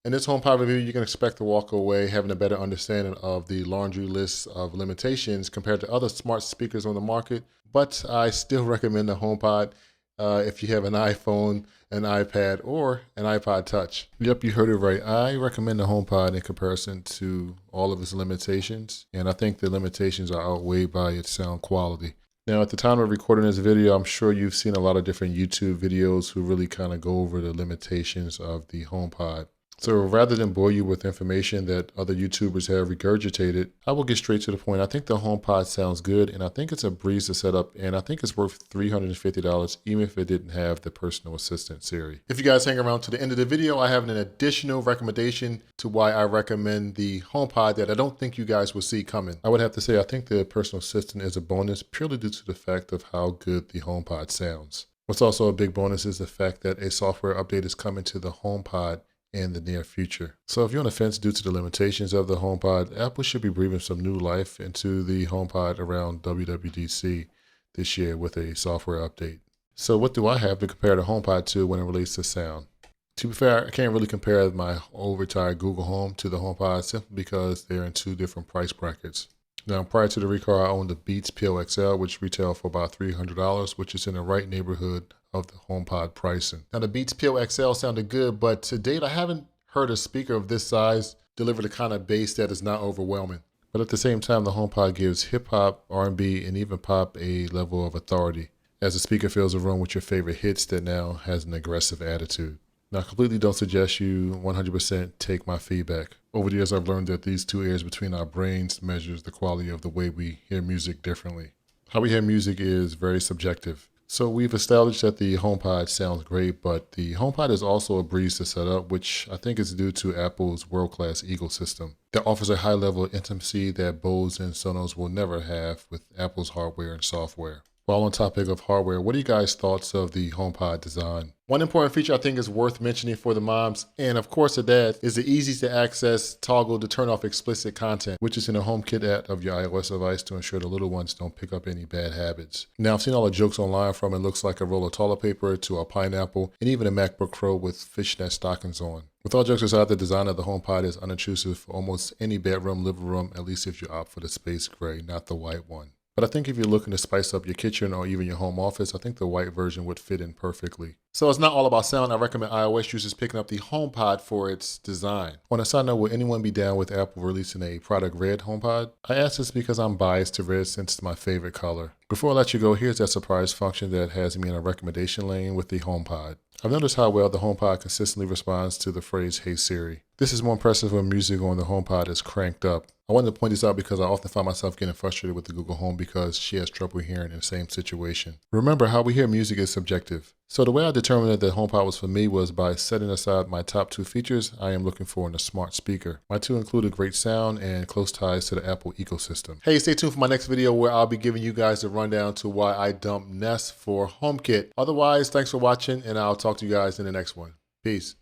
In this HomePod review, you can expect to walk away having a better understanding of the laundry list of limitations compared to other smart speakers on the market, but I still recommend the HomePod if you have an iPhone, an iPad, or an iPod Touch. Yep, you heard it right. I recommend the HomePod in comparison to all of its limitations, and I think the limitations are outweighed by its sound quality. Now, at the time of recording this video, I'm sure you've seen a lot of different YouTube videos who really kind of go over the limitations of the HomePod. So rather than bore you with information that other YouTubers have regurgitated, I will get straight to the point. I think the HomePod sounds good, and I think it's a breeze to set up, and I think it's worth $350 even if it didn't have the personal assistant Siri. If you guys hang around to the end of the video, I have an additional recommendation to why I recommend the HomePod that I don't think you guys will see coming. I would have to say I think the personal assistant is a bonus purely due to the fact of how good the HomePod sounds. What's also a big bonus is the fact that a software update is coming to the HomePod in the near future. So if you're on the fence due to the limitations of the HomePod, Apple should be breathing some new life into the HomePod around WWDC this year with a software update. So what do I have to compare the HomePod to when it relates to sound? To be fair, I can't really compare my overtired Google Home to the HomePod simply because they're in two different price brackets. Now, prior to the recall, I owned the Beats Pill XL, which retail for about $300, which is in the right neighborhood of the HomePod pricing. Now, the Beats Pill XL sounded good, but to date, I haven't heard a speaker of this size deliver the kind of bass that is not overwhelming. But at the same time, the HomePod gives hip-hop, R&B, and even pop a level of authority, as the speaker fills a room with your favorite hits that now has an aggressive attitude. Now, I completely don't suggest you 100% take my feedback. Over the years, I've learned that these two areas between our brains measures the quality of the way we hear music differently. How we hear music is very subjective. So we've established that the HomePod sounds great, but the HomePod is also a breeze to set up, which I think is due to Apple's world-class ecosystem that offers a high level of intimacy that Bose and Sonos will never have with Apple's hardware and software. While on topic of hardware, what are you guys' thoughts of the HomePod design? One important feature I think is worth mentioning for the moms, and of course the dad, is the easy to access toggle to turn off explicit content, which is in the HomeKit app of your iOS device to ensure the little ones don't pick up any bad habits. Now, I've seen all the jokes online from it looks like a roll of toilet paper to a pineapple, and even a MacBook Pro with fishnet stockings on. With all jokes aside, the design of the HomePod is unobtrusive for almost any bedroom, living room, at least if you opt for the space gray, not the white one. But I think if you're looking to spice up your kitchen or even your home office, I think the white version would fit in perfectly. So it's not all about sound. I recommend iOS users picking up the HomePod for its design. On a side note, will anyone be down with Apple releasing a product red HomePod? I ask this because I'm biased to red since it's my favorite color. Before I let you go, here's that surprise function that has me in a recommendation lane with the HomePod. I've noticed how well the HomePod consistently responds to the phrase, "Hey Siri." This is more impressive when music on the HomePod is cranked up. I wanted to point this out because I often find myself getting frustrated with the Google Home because she has trouble hearing in the same situation. Remember, how we hear music is subjective. So the way I determined that the HomePod was for me was by setting aside my top two features I am looking for in a smart speaker. My two included great sound and close ties to the Apple ecosystem. Hey, stay tuned for my next video where I'll be giving you guys a rundown to why I dumped Nest for HomeKit. Otherwise, thanks for watching, and I'll talk to you guys in the next one. Peace.